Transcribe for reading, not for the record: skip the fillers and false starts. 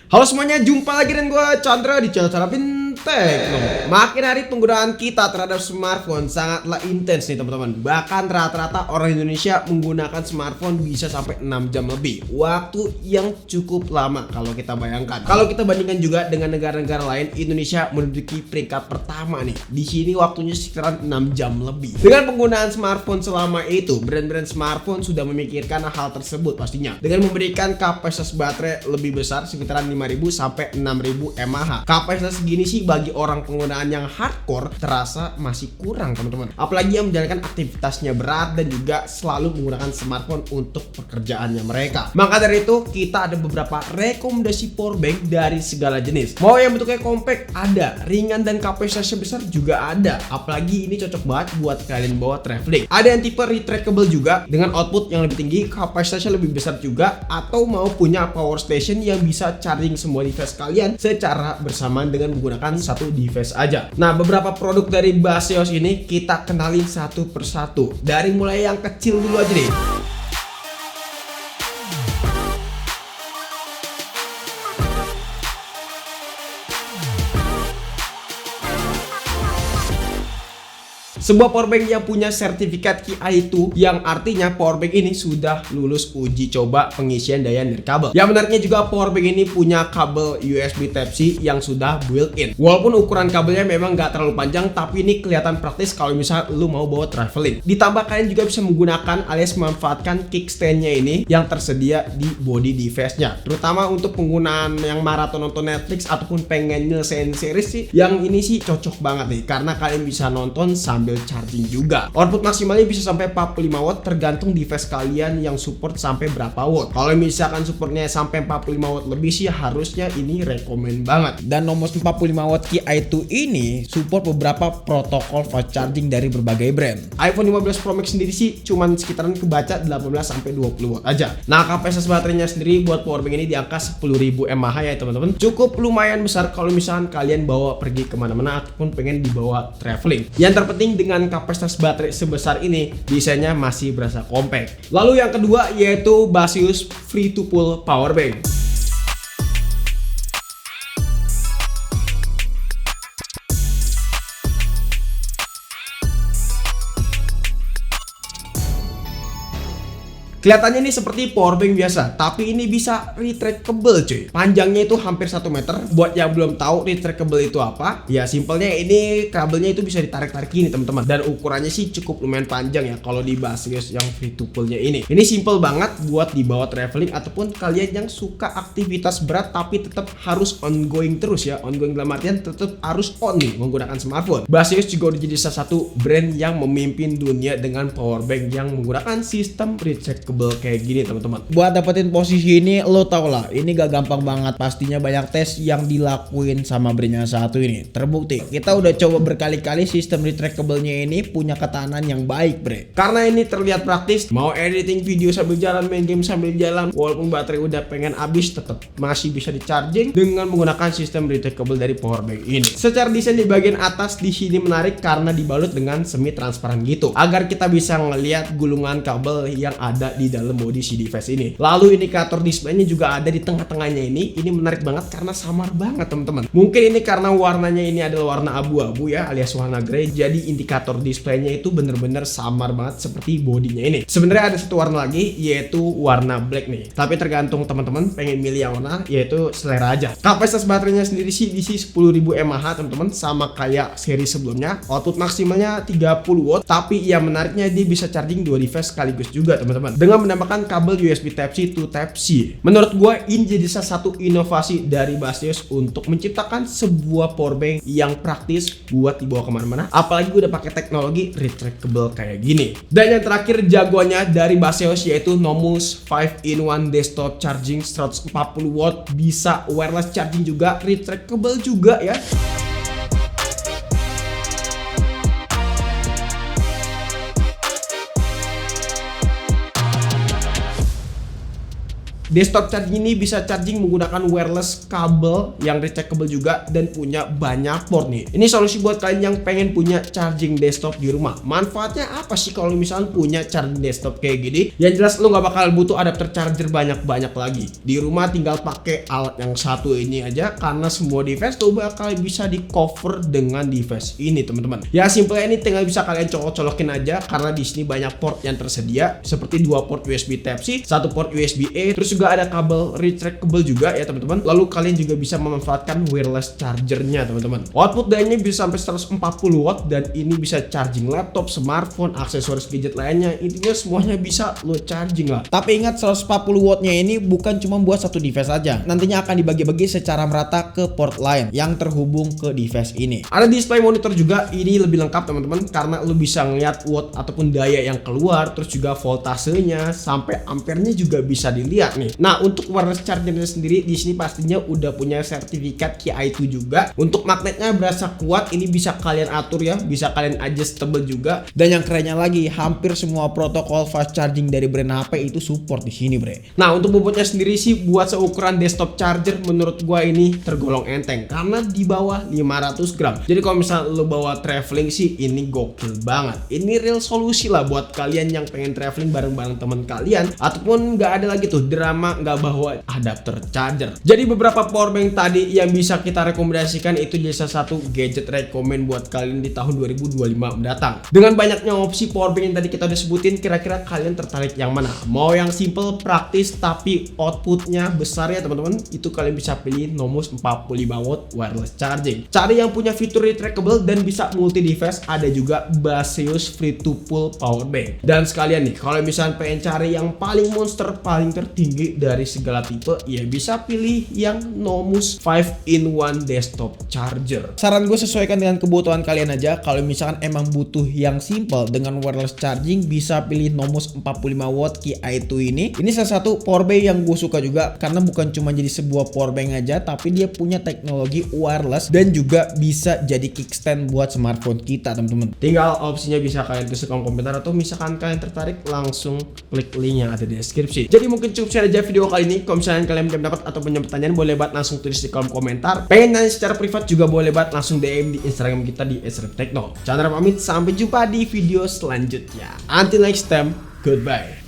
Halo semuanya, jumpa lagi dengan gue Chandra di channel Cara Fintech. Makin hari penggunaan kita terhadap smartphone sangatlah intens nih teman-teman. Bahkan rata-rata orang Indonesia menggunakan smartphone bisa sampai 6 jam lebih. Waktu yang cukup lama kalau kita bayangkan. Kalau kita bandingkan juga dengan negara-negara lain, Indonesia menduduki peringkat pertama nih. Di sini waktunya sekitaran 6 jam lebih. Dengan penggunaan smartphone selama itu, brand-brand smartphone sudah memikirkan hal tersebut pastinya. Dengan memberikan kapasitas baterai lebih besar sekitaran 5.000 sampai 6.000 mAh. Kapasitas segini sih bagi orang penggunaan yang hardcore terasa masih kurang teman-teman. Apalagi yang menjalankan aktivitasnya berat dan juga selalu menggunakan smartphone untuk pekerjaannya mereka. Maka dari itu kita ada beberapa rekomendasi powerbank dari segala jenis. Mau yang bentuknya compact ada, ringan dan kapasitasnya besar juga ada. Apalagi ini cocok banget buat kalian bawa traveling. Ada yang tipe retractable juga dengan output yang lebih tinggi, kapasitasnya lebih besar juga, atau mau punya power station yang bisa charging semua device kalian secara bersamaan dengan menggunakan satu device aja. Nah, beberapa produk dari Baseos ini kita kenalin satu persatu. Dari mulai yang kecil dulu aja deh. Sebuah powerbank yang punya sertifikat Qi2 yang artinya powerbank ini sudah lulus uji coba pengisian daya nirkabel. Yang menariknya juga powerbank ini punya kabel USB Type-C yang sudah built-in. Walaupun ukuran kabelnya memang nggak terlalu panjang, tapi ini kelihatan praktis kalau misal lu mau bawa traveling. Ditambah kalian juga bisa menggunakan alias memanfaatkan kickstand-nya ini yang tersedia di body device-nya. Terutama untuk penggunaan yang maraton nonton Netflix ataupun pengen nyelesain series sih, yang ini sih cocok banget nih karena kalian bisa nonton sambil charging juga. Output maksimalnya bisa sampai 45 watt tergantung device kalian yang support sampai berapa watt. Kalau misalkan supportnya sampai 45 watt lebih sih harusnya ini rekomen banget. Dan nomor 45 watt Qi2 ini support beberapa protokol fast charging dari berbagai brand. iPhone 15 Pro Max sendiri sih cuman sekitaran kebaca 18 sampai 20 watt aja. Nah, kapasitas baterainya sendiri buat powerbank ini di angka 10.000 mAh ya teman-teman. Cukup lumayan besar kalau misalkan kalian bawa pergi kemana-mana ataupun pengen dibawa traveling. Yang terpenting dengan kapasitas baterai sebesar ini, desainnya masih berasa compact. Lalu yang kedua yaitu Baseus Free to Pull Powerbank. Kelihatannya ini seperti powerbank biasa, tapi ini bisa retractable cuy. Panjangnya itu hampir 1 meter. Buat yang belum tahu retractable itu apa, ya simpelnya ini kabelnya itu bisa ditarik-tarik gini teman-teman. Dan ukurannya sih cukup lumayan panjang ya kalau di Baseus yang free to pull-nya ini. Ini simple banget buat dibawa traveling ataupun kalian yang suka aktivitas berat tapi tetap harus ongoing terus ya. Ongoing dalam artian tetap harus on nih menggunakan smartphone. Baseus juga udah jadi salah satu brand yang memimpin dunia dengan powerbank yang menggunakan sistem retractable kayak gini teman-teman. Buat dapetin posisi ini lo tau lah, ini gak gampang banget. Pastinya banyak tes yang dilakuin sama brand yang satu ini. Terbukti kita udah coba berkali-kali sistem retractable-nya ini punya ketahanan yang baik bre. Karena ini terlihat praktis, mau editing video sambil jalan, main game sambil jalan, walaupun baterai udah pengen habis tetap masih bisa di charging dengan menggunakan sistem retractable dari powerbank ini. Secara desain di bagian atas di sini menarik karena dibalut dengan semi transparan gitu, agar kita bisa ngelihat gulungan kabel yang ada di dalam body si device ini. Lalu indikator displaynya juga ada di tengah-tengahnya ini. Ini menarik banget karena samar banget teman-teman. Mungkin ini karena warnanya ini adalah warna abu-abu ya, alias warna grey. Jadi indikator displaynya itu bener-bener samar banget seperti bodinya ini. Sebenarnya ada satu warna lagi yaitu warna black nih. Tapi tergantung teman-teman pengen milih yang mana, yaitu selera aja. Kapasitas baterainya sendiri sih diisi 10.000 mAh teman-teman, sama kayak seri sebelumnya. Output maksimalnya 30 watt. Tapi yang menariknya dia bisa charging dua device sekaligus juga teman-teman, dengan menambahkan kabel USB Type-C to Type-C. Menurut gue ini jadi salah satu inovasi dari Baseus untuk menciptakan sebuah powerbank yang praktis buat dibawa kemana-mana, apalagi udah pakai teknologi retractable kayak gini. Dan yang terakhir jagoannya dari Baseus yaitu Nomus 5-in-1 desktop charging 140 watt, bisa wireless charging juga, retractable juga ya. desktop charging ini bisa charging menggunakan wireless kabel yang retractable juga dan punya banyak port nih. Ini solusi buat kalian yang pengen punya charging desktop di rumah. Manfaatnya apa sih kalau misalnya punya charging desktop kayak gini? Yang jelas lu nggak bakal butuh adapter charger banyak-banyak lagi. Di rumah tinggal pakai alat yang satu ini aja, karena semua device tuh bakal bisa di cover dengan device ini teman-teman. Ya simple ini tinggal bisa kalian colok-colokin aja, karena di sini banyak port yang tersedia seperti 2 port USB Type-C, 1 port USB-A, terus juga ada kabel retractable juga ya teman-teman. Lalu kalian juga bisa memanfaatkan wireless chargernya teman-teman. Output dayanya bisa sampai 140 watt dan ini bisa charging laptop, smartphone, aksesoris gadget lainnya. Intinya semuanya bisa lo charging lah. Tapi ingat 140 wattnya ini bukan cuma buat satu device aja. Nantinya akan dibagi-bagi secara merata ke port lain yang terhubung ke device ini. Ada display monitor juga, ini lebih lengkap teman-teman karena lo bisa ngeliat watt ataupun daya yang keluar, terus juga voltasenya sampai ampernya juga bisa dilihat nih. Nah, untuk wireless chargernya sendiri di sini pastinya udah punya sertifikat QI2 juga. Untuk magnetnya berasa kuat, ini bisa kalian atur ya, bisa kalian adjustable juga. Dan yang kerennya lagi, hampir semua protokol fast charging dari brand HP itu support di sini, bre. Nah, untuk bobotnya sendiri sih buat seukuran desktop charger menurut gua ini tergolong enteng karena di bawah 500 gram. Jadi kalau misalnya lo bawa traveling sih ini gokil banget. Ini real solusi lah buat kalian yang pengen traveling bareng-bareng teman kalian ataupun nggak ada lagi tuh drama nggak bawa adapter charger. Jadi beberapa powerbank tadi yang bisa kita rekomendasikan itu jadi salah satu gadget rekomend buat kalian di tahun 2025 mendatang. Dengan banyaknya opsi powerbank yang tadi kita udah sebutin, kira-kira kalian tertarik yang mana? Mau yang simple, praktis tapi outputnya besar ya teman-teman? Itu kalian bisa pilih Nomos 45 watt wireless charging. Cari yang punya fitur retractable dan bisa multi device, ada juga Baseus free to pull powerbank. Dan sekalian nih, kalau misalnya pengen cari yang paling monster, paling tertinggi dari segala tipe, ya bisa pilih yang Nomos 5-in-1 desktop charger. Saran gue sesuaikan dengan kebutuhan kalian aja. Kalau misalkan emang butuh yang simple dengan wireless charging, bisa pilih Nomos 45 watt QI2 ini. Ini salah satu powerbank yang gue suka juga karena bukan cuma jadi sebuah powerbank aja, tapi dia punya teknologi wireless dan juga bisa jadi kickstand buat smartphone kita teman-teman. Tinggal opsinya bisa kalian tulis di kolom komentar atau misalkan kalian tertarik langsung klik link yang ada di deskripsi. Jadi mungkin cukup share aja video kali ini. Kalau misalnya kalian belum dapat atau punya pertanyaan, boleh banget langsung tulis di kolom komentar. Pengen nanya secara privat juga boleh banget langsung DM di Instagram kita di @sreftekno. Chandra pamit, sampai jumpa di video selanjutnya. Until next time, goodbye.